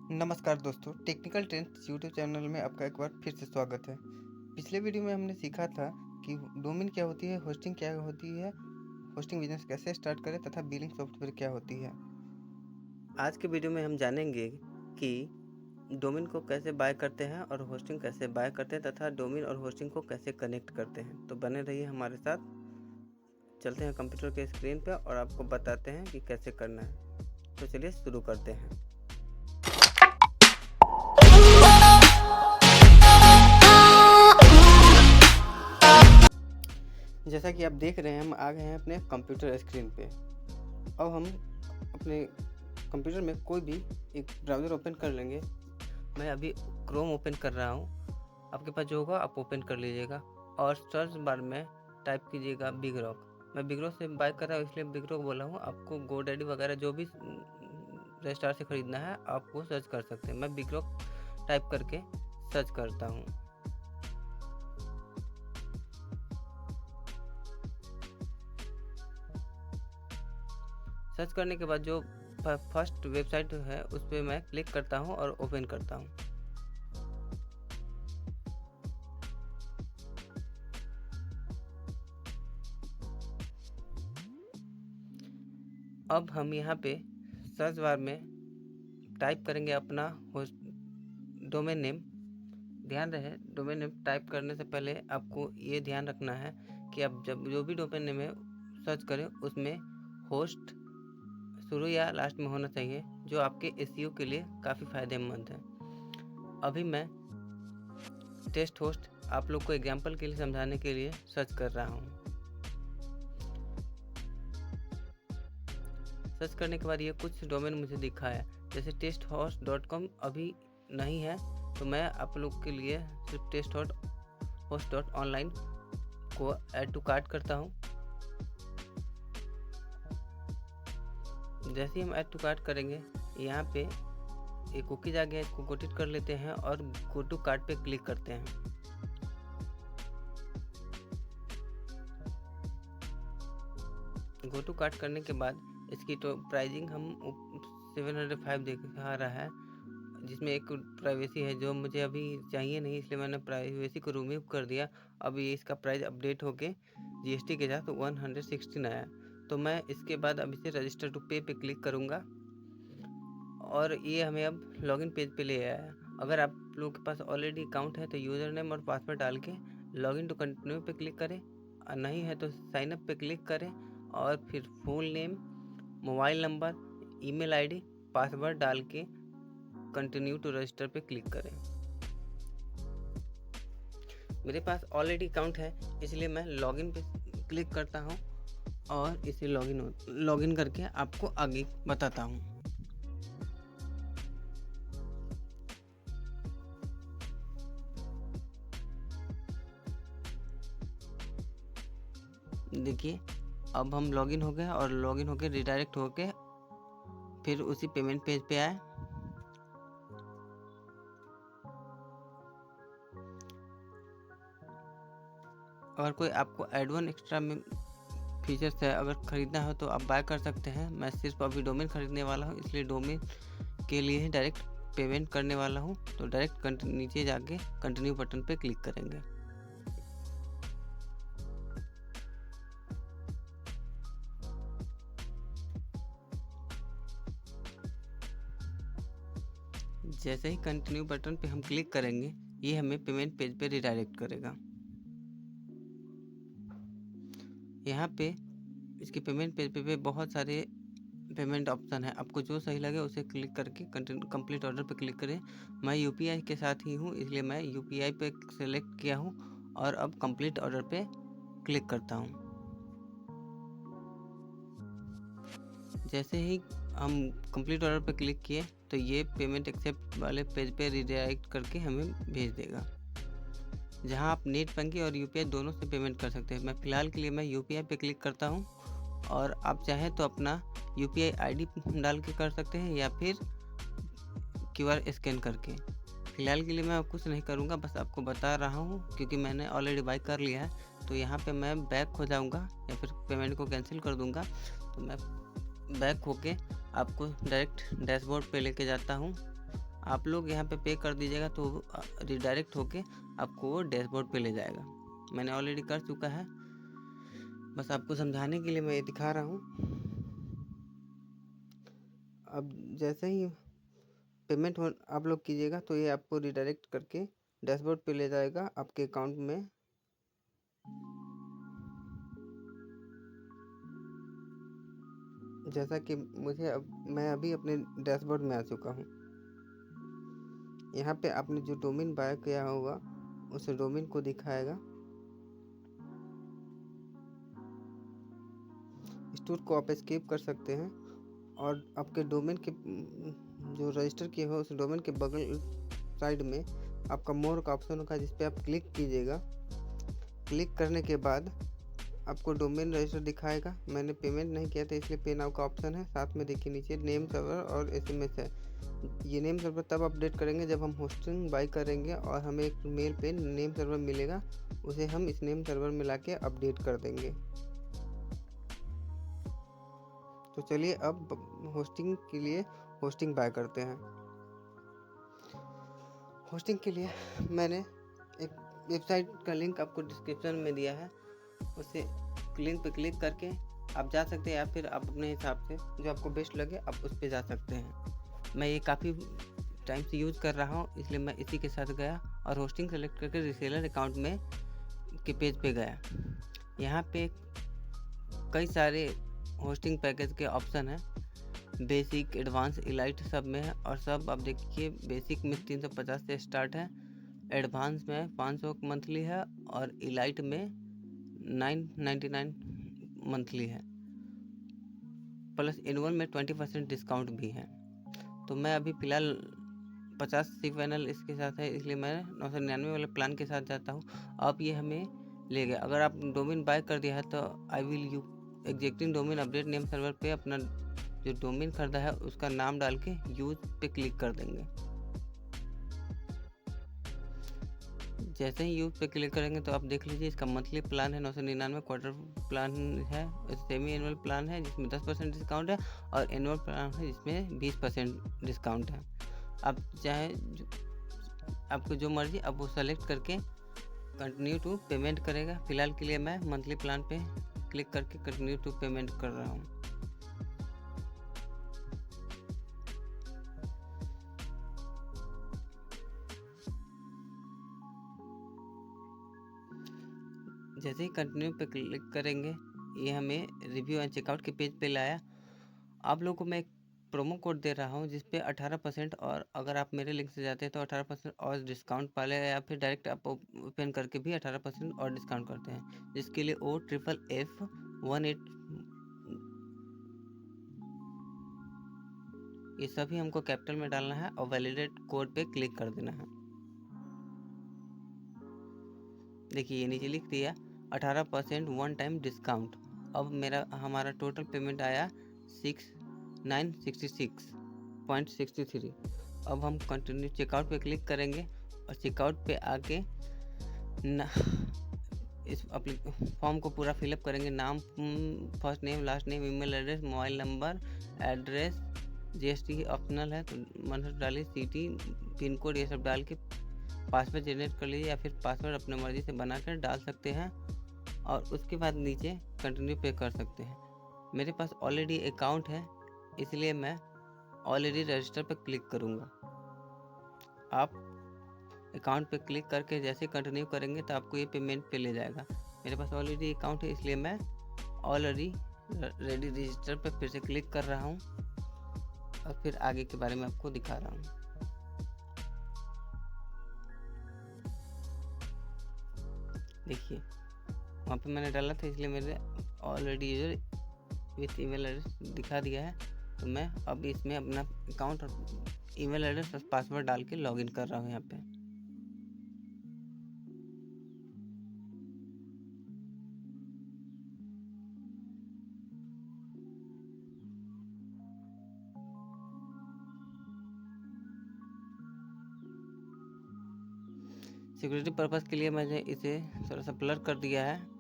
नमस्कार दोस्तों, technical trends YouTube channel में आपका एक बार फिर से स्वागत है। पिछले वीडियो में हमने सीखा था कि डोमेन क्या होती है, होस्टिंग क्या होती है, होस्टिंग बिजनेस कैसे स्टार्ट करें तथा बिलिंग सॉफ्टवेयर क्या होती है। आज के वीडियो में हम जानेंगे कि डोमेन को कैसे बाय करते हैं और होस्टिंग कैसे बाय करते हैं तथा डोमेन और होस्टिंग को कैसे कनेक्ट करते हैं। तो बने रहिए हमारे साथ। चलते हैं कंप्यूटर के स्क्रीन पे और आपको बताते हैं कि कैसे करना है। तो चलिए शुरू करते हैं। जैसा कि आप देख रहे हैं, हम आ गए हैं अपने कंप्यूटर स्क्रीन पे। अब हम अपने कंप्यूटर में कोई भी एक ब्राउज़र ओपन कर लेंगे। मैं अभी क्रोम ओपन कर रहा हूँ। आपके पास जो होगा आप ओपन कर लीजिएगा और सर्च बार में टाइप कीजिएगा बिग रॉक। मैं बिग रॉक से बाय कर रहा हूँ इसलिए बिग रॉक बोला हूँ। आपको गोडैडी वगैरह जो भी रजिस्ट्रार से ख़रीदना है आप वो सर्च कर सकते हैं। मैं बिग रॉक टाइप करके सर्च करता हूँ। सर्च करने के बाद जो फर्स्ट वेबसाइट है उस पर मैं क्लिक करता हूँ और ओपन करता हूँ। अब हम यहाँ पे सर्च बार में टाइप करेंगे अपना डोमेन नेम। ध्यान रहे, डोमेन नेम टाइप करने से पहले आपको ये ध्यान रखना है कि आप जब जो भी डोमेन नेम है सर्च करें उसमें होस्ट शुरू या लास्ट में होना चाहिए, जो आपके एसईओ के लिए काफ़ी फ़ायदेमंद है। अभी मैं टेस्ट होस्ट आप लोग को एग्जांपल के लिए समझाने के लिए सर्च कर रहा हूँ। सर्च करने के बाद ये कुछ डोमेन मुझे दिखा है, जैसे testhost.com अभी नहीं है तो मैं आप लोग के लिए सिर्फ testhost.online को ऐड टू कार्ट करता हूँ। जैसे ही हम ऐड टू कार्ट करेंगे यहाँ पे एक कुकीज आ गया, इसको गोटिट कर लेते हैं और गो टू कार्ट पे क्लिक करते हैं। गो टू कार्ट करने के बाद इसकी तो प्राइसिंग हम 705 दिखा रहा है, जिसमें एक प्राइवेसी है जो मुझे अभी चाहिए नहीं, इसलिए मैंने प्राइवेसी को रिमूव कर दिया। अब ये इसका प्राइस अपडेट होके जीएसटी के साथ 116 आया। तो मैं इसके बाद अब इसे रजिस्टर टू पे क्लिक करूँगा और ये हमें अब लॉगिन पेज पे ले आया है। अगर आप लोगों के पास ऑलरेडी अकाउंट है तो यूज़र नेम और पासवर्ड डाल के लॉगिन टू कंटिन्यू पे क्लिक करें, और नहीं है तो साइन अप पे क्लिक करें और फिर full name, mobile number, email ID, password डाल के कंटिन्यू टू रजिस्टर पे क्लिक करें। मेरे पास ऑलरेडी अकाउंट है इसलिए मैं लॉगिन पे क्लिक करता हूँ और इसे लॉगिन करके आपको आगे बताता हूँ। देखिए अब हम लॉगिन हो गए और लॉगिन होके रिडायरेक्ट होके फिर उसी पेमेंट पेज पे आए। अगर कोई आपको एड वन एक्स्ट्रा में फीचर्स है अगर ख़रीदना हो तो आप बाय कर सकते हैं। मैं सिर्फ अभी डोमेन ख़रीदने वाला हूँ इसलिए डोमेन के लिए ही डायरेक्ट पेमेंट करने वाला हूँ। तो डायरेक्ट नीचे जाके कंटिन्यू बटन पे क्लिक करेंगे। जैसे ही कंटिन्यू बटन पे हम क्लिक करेंगे ये हमें पेमेंट पेज पे रिडायरेक्ट करेगा। यहाँ पे इसके पेमेंट पेज पे बहुत सारे पेमेंट ऑप्शन है, आपको जो सही लगे उसे क्लिक करके कंप्लीट ऑर्डर पे क्लिक करें। मैं यूपीआई के साथ ही हूँ इसलिए मैं यूपीआई पे सेलेक्ट किया हूँ और अब कंप्लीट ऑर्डर पे क्लिक करता हूँ। जैसे ही हम कंप्लीट ऑर्डर पे क्लिक किए तो ये पेमेंट एक्सेप्ट वाले पेज पे रिडायरेक्ट करके हमें भेज देगा, जहां आप नेट बैंकिंग और यूपीआई दोनों से पेमेंट कर सकते हैं। मैं फ़िलहाल के लिए मैं यूपीआई पे क्लिक करता हूं और आप चाहें तो अपना यूपीआई आईडी डाल के कर सकते हैं या फिर क्यूआर स्कैन करके। फ़िलहाल के लिए मैं कुछ नहीं करूंगा, बस आपको बता रहा हूं क्योंकि मैंने ऑलरेडी बाय कर लिया है। तो यहाँ पे मैं बैक हो जाऊँगा या फिर पेमेंट को कैंसिल कर दूँगा। तो मैं बैक होके आपको डायरेक्ट डैशबोर्ड पे लेके जाता हूँ। आप लोग यहाँ पे पे कर दीजिएगा तो रिडायरेक्ट होके आपको वो डैशबोर्ड पे ले जाएगा। मैंने ऑलरेडी कर चुका है, बस आपको समझाने के लिए मैं ये दिखा रहा हूँ। अब जैसे ही पेमेंट हो आप लोग कीजिएगा तो ये आपको रिडायरेक्ट करके डैशबोर्ड पे ले जाएगा आपके अकाउंट में। जैसा कि मैं अभी अपने डैशबोर्ड में आ चुका हूँ। यहाँ पे आपने जो डोमेन बाय किया होगा उस डोमेन को दिखाएगा। स्टोर को आप स्किप कर सकते हैं और आपके डोमेन के जो रजिस्टर किए हो उस डोमेन के बगल साइड में आपका मोर का ऑप्शन होगा, जिस पे आप क्लिक कीजिएगा। क्लिक करने के बाद आपको डोमेन रजिस्टर दिखाएगा। मैंने पेमेंट नहीं किया था इसलिए पे नाउ का ऑप्शन है। साथ में देखिए नीचे नेम सर्वर और एसएमएस है। ये नेम सर्वर तब अपडेट करेंगे जब हम होस्टिंग बाई करेंगे और हमें एक मेल पे नेम सर्वर मिलेगा, उसे हम इस नेम सर्वर में लाके अपडेट कर देंगे। तो चलिए अब होस्टिंग के लिए होस्टिंग बाय करते हैं। होस्टिंग के लिए मैंने एक वेबसाइट का लिंक आपको डिस्क्रिप्शन में दिया है, उसे लिंक पे क्लिक करके आप जा सकते हैं, या फिर आप अपने हिसाब से जो आपको बेस्ट लगे आप उस पर जा सकते हैं। मैं ये काफ़ी टाइम से यूज़ कर रहा हूँ, इसलिए मैं इसी के साथ गया और होस्टिंग सेलेक्ट करके रीसेलर अकाउंट में के पेज पे गया। यहाँ पे कई सारे होस्टिंग पैकेज के ऑप्शन है, बेसिक, एडवांस, इलाइट सब में है। और सब आप देखिए, बेसिक में 350 से स्टार्ट है, एडवांस में 500 मंथली है और इलाइट में 999 मंथली है, प्लस एनुअल में 20% डिस्काउंट भी है। तो मैं अभी फ़िलहाल 50 cPanel इसके साथ है, इसलिए मैं 999 वाले प्लान के साथ जाता हूँ। अब ये हमें ले गया। अगर आप डोमेन बाय कर दिया है तो I will you existing domain update name server पे अपना जो डोमेन खरीदा है उसका नाम डाल के यूज पे क्लिक कर देंगे। जैसे ही यूज पे क्लिक करेंगे तो आप देख लीजिए, इसका मंथली प्लान है 999, क्वार्टर प्लान है, सेमी एनुअल प्लान है जिसमें 10% डिस्काउंट है, और एनुअल प्लान है जिसमें 20% डिस्काउंट है। आप चाहे आपको जो मर्जी आप वो सेलेक्ट करके कंटिन्यू टू पेमेंट करेगा। फिलहाल के लिए मैं मंथली प्लान पे क्लिक करके कंटिन्यू टू पेमेंट कर रहा हूँ। जैसे ही कंटिन्यू पे क्लिक करेंगे ये हमें रिव्यू एंड चेकआउट के पेज पे लाया। आप लोगों को मैं एक प्रोमो कोड दे रहा हूँ जिस पे 18%, और अगर आप मेरे लिंक से जाते हैं तो 18% और डिस्काउंट पाले, या फिर डायरेक्ट आप ओपन करके भी 18% और डिस्काउंट करते हैं, जिसके लिए OFFF18 ये सभी हमको कैपिटल में डालना है और वैलिडेट कोड पे क्लिक कर देना है। देखिए ये नीचे लिख दिया 18% वन टाइम डिस्काउंट। अब हमारा टोटल पेमेंट आया 6966.63। अब हम कंटिन्यू चेकआउट पे क्लिक करेंगे और चेकआउट पे आके इस फॉर्म को पूरा फिलअप करेंगे। नाम, first name, last name, email address, mobile number, address, GST optional है तो मंथ डालिए, सिटी, पिन कोड, ये सब डाल के पासवर्ड जनरेट कर लीजिए, या फिर पासवर्ड अपने मर्जी से बनाकर डाल सकते हैं। और उसके बाद नीचे कंटिन्यू पे कर सकते हैं। मेरे पास ऑलरेडी अकाउंट है इसलिए मैं ऑलरेडी रजिस्टर पर क्लिक करूँगा। आप अकाउंट पे क्लिक करके जैसे कंटिन्यू करेंगे तो आपको ये पेमेंट पे ले जाएगा। मेरे पास ऑलरेडी अकाउंट है इसलिए मैं ऑलरेडी रेडी रजिस्टर पे फिर से क्लिक कर रहा हूँ और फिर आगे के बारे में आपको दिखा रहा हूँ। देखिए वहाँ पे मैंने डाला था इसलिए मेरे already user with email address दिखा दिया है। तो मैं अब इसमें अपना अकाउंट और ईमेल एड्रेस और पासवर्ड डाल के लॉगिन कर रहा हूँ यहाँ पे। सिक्योरिटी पर्पज़ के लिए मैंने इसे थोड़ा सा ब्लर कर दिया है।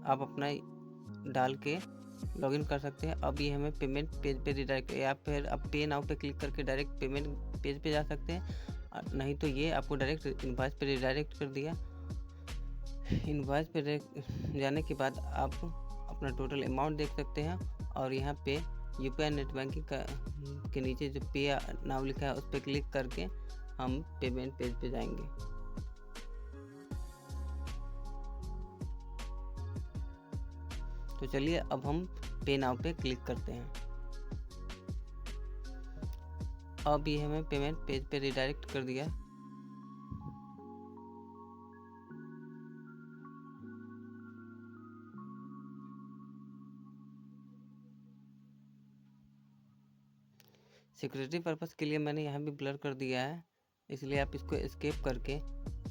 आप अपना डाल के लॉगिन कर सकते हैं। अब ये हमें पेमेंट पेज पे रिडायरेक्ट, या फिर आप पे नाउ पे क्लिक करके डायरेक्ट पेमेंट पेज पे जा सकते हैं, नहीं तो ये आपको डायरेक्ट इनवॉइस पे रिडायरेक्ट कर दिया। इनवॉइस पे जाने के बाद आप अपना टोटल अमाउंट देख सकते हैं, और यहाँ पे यूपीआई नेट बैंकिंग के नीचे जो पे नाउ लिखा है उस पर क्लिक करके हम पेमेंट पेज पे जाएंगे। तो चलिए अब हम पे नाउ पे क्लिक करते हैं। अब ये हमें पेमेंट पेज पे रिडायरेक्ट कर दिया। सिक्योरिटी पर्पस के लिए मैंने यहाँ भी ब्लर कर दिया है, इसलिए आप इसको एस्केप करके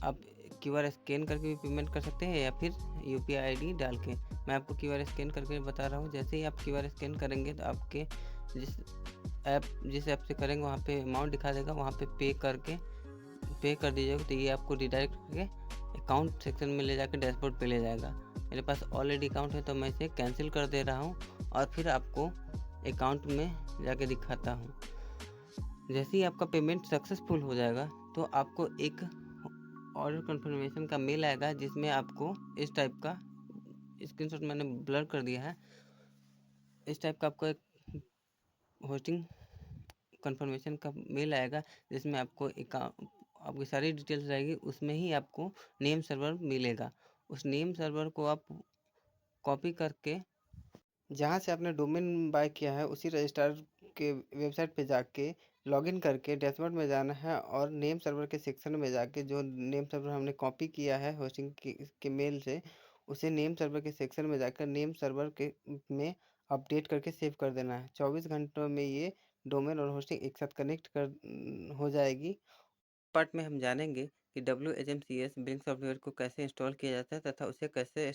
आप क्यूआर स्कैन करके भी पेमेंट कर सकते हैं, या फिर यूपीआई आईडी डाल के। मैं आपको क्यूआर स्कैन करके बता रहा हूँ। जैसे ही आप क्यूआर स्कैन करेंगे तो आपके जिस ऐप से करेंगे वहाँ पे अमाउंट दिखा देगा, वहाँ पे पे कर दीजिएगा, तो ये आपको रिडायरेक्ट करके अकाउंट सेक्शन में ले जाकर डैशबोर्ड पे ले जाएगा। मेरे पास ऑलरेडी अकाउंट है तो मैं इसे कैंसिल कर दे रहा हूँ, और फिर आपको अकाउंट में जाके दिखाता हूँ। जैसे ही आपका पेमेंट सक्सेसफुल हो जाएगा तो आपको एक ऑर्डर कन्फर्मेशन का मेल आएगा, जिसमें आपको इस टाइप का स्क्रीनशॉट मैंने ब्लर कर दिया है, इस टाइप का आपको एक होस्टिंग कन्फर्मेशन का मेल आएगा, जिसमें आपको आपकी सारी डिटेल्स रहेगी। उसमें ही आपको नेम सर्वर मिलेगा। उस नेम सर्वर को आप कॉपी करके जहाँ से आपने डोमेन बाय किया है उसी रजिस्ट्रार के वेबसाइट पे जाके लॉगिन करके डैशबोर्ड में जाना है, और नेम सर्वर के सेक्शन में जाके जो नेम सर्वर हमने कॉपी किया है होस्टिंग के मेल से, उसे नेम सर्वर के सेक्शन में जाकर नेम सर्वर के में अपडेट करके सेव कर देना है। 24 घंटों में ये डोमेन और होस्टिंग एक साथ कनेक्ट हो जाएगी। पार्ट में हम जानेंगे कि WHMCS बिलिंग सॉफ्टवेयर को कैसे इंस्टॉल किया जाता है, तथा उसे कैसे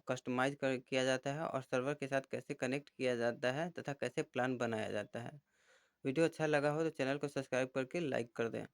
कस्टमाइज किया जाता है, और सर्वर के साथ कैसे कनेक्ट किया जाता है, तथा कैसे प्लान बनाया जाता है। वीडियो अच्छा लगा हो तो चैनल को सब्सक्राइब करके लाइक कर दें।